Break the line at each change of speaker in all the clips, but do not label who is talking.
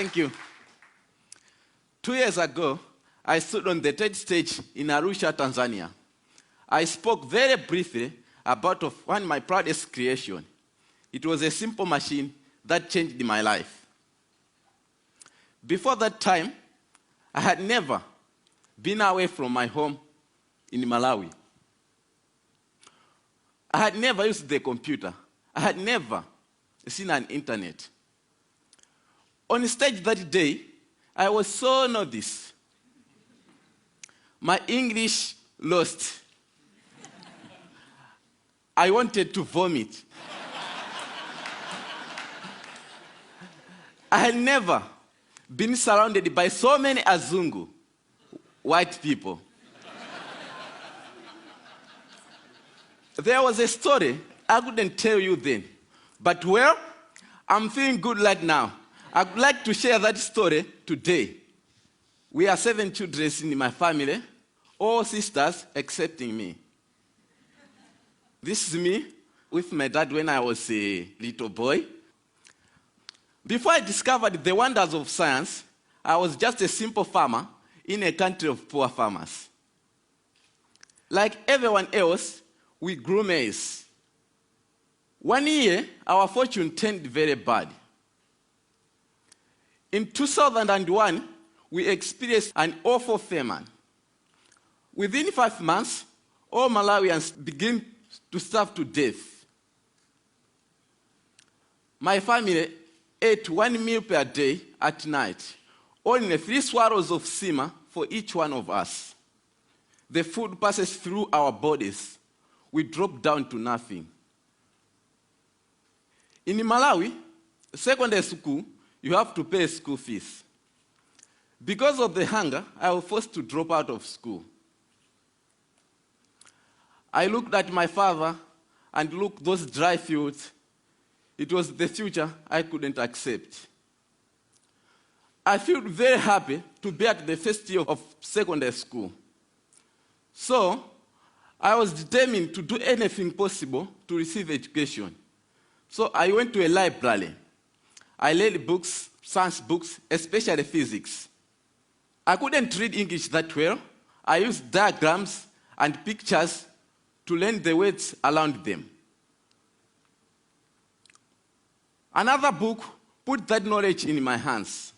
Thank you. 2 years ago, I stood on the TED stage in Arusha, Tanzania. I spoke very briefly about one of my proudest creations. It was a simple machine that changed my life. Before that time, I had never been away from my home in Malawi. I had never used the computer. I had never seen an internet. On stage that day, I was so nervous. My English lost. I wanted to vomit. I had never been surrounded by so many Azungu, white people. There was a story I couldn't tell you then, but well, I'm feeling good right now. I'd like to share that story today. We are 7 children in my family, all sisters excepting me. This is me with my dad when I was a little boy. Before I discovered the wonders of science, I was just a simple farmer in a country of poor farmers. Like everyone else, we grew maize. One year, our fortune turned very bad. In 2001, we experienced an awful famine. Within 5 months, all Malawians began to starve to death. My family ate 1 meal per day at night, only 3 swallows of sima for each one of us. The food passes through our bodies. We drop down to nothing. In Malawi, secondary school, you have to pay school fees. Because of the hunger, I was forced to drop out of school. I looked at my father and looked at those dry fields. It was the future I couldn't accept. I felt very happy to be at the first year of secondary school. So, I was determined to do anything possible to receive education. So I went to a library. I read books, science books, especially physics. I couldn't read English that well. I used diagrams and pictures to learn the words around them. Another book put that knowledge in my hands.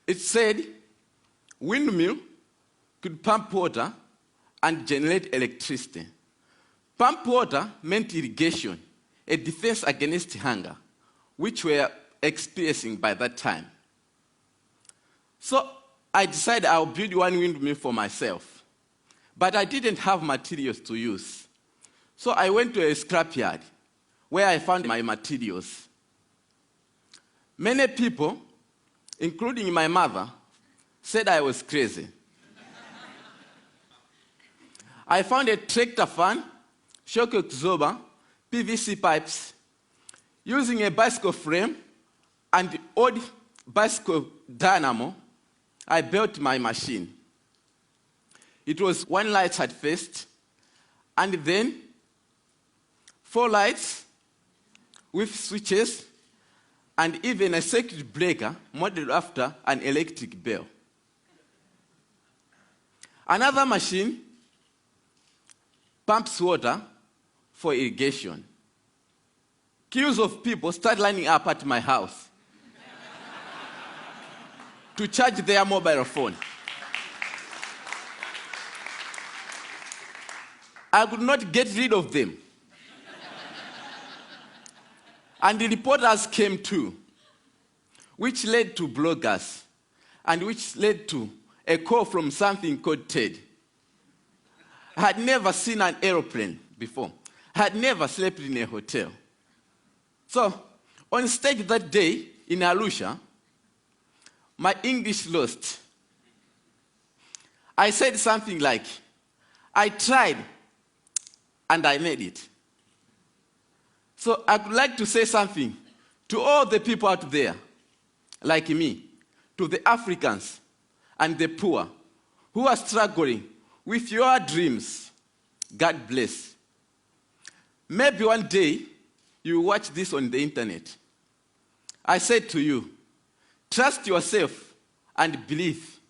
It said, windmill could pump water and generate electricity. Pump water meant irrigation, a defense against hunger, which we were experiencing by that time. So I decided I'll build 1 windmill for myself. But I didn't have materials to use. So I went to a scrapyard where I found my materials. Many people, including my mother, said I was crazy. I found a tractor fan, shock absorber, PVC pipes. Using a bicycle frame and old bicycle dynamo, I built my machine. It was 1 light at first, and then 4 lights with switches, and even a circuit breaker modeled after an electric bell. Another machine pumps water for irrigation. Queues of people start lining up at my house to charge their mobile phone. I could not get rid of them. And the reporters came too, which led to bloggers, and which led to a call from something called TED. I had never seen an aeroplane before. I had never slept in a hotel. So, on stage that day in Arusha, my English lost. I said something like, I tried and I made it. So I would like to say something to all the people out there, like me, to the Africans and the poor who are struggling with your dreams. God bless. Maybe one day you will watch this on the internet. I said to you, Trust yourself and believe.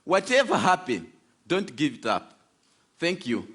Whatever happens, don't give it up. Thank you.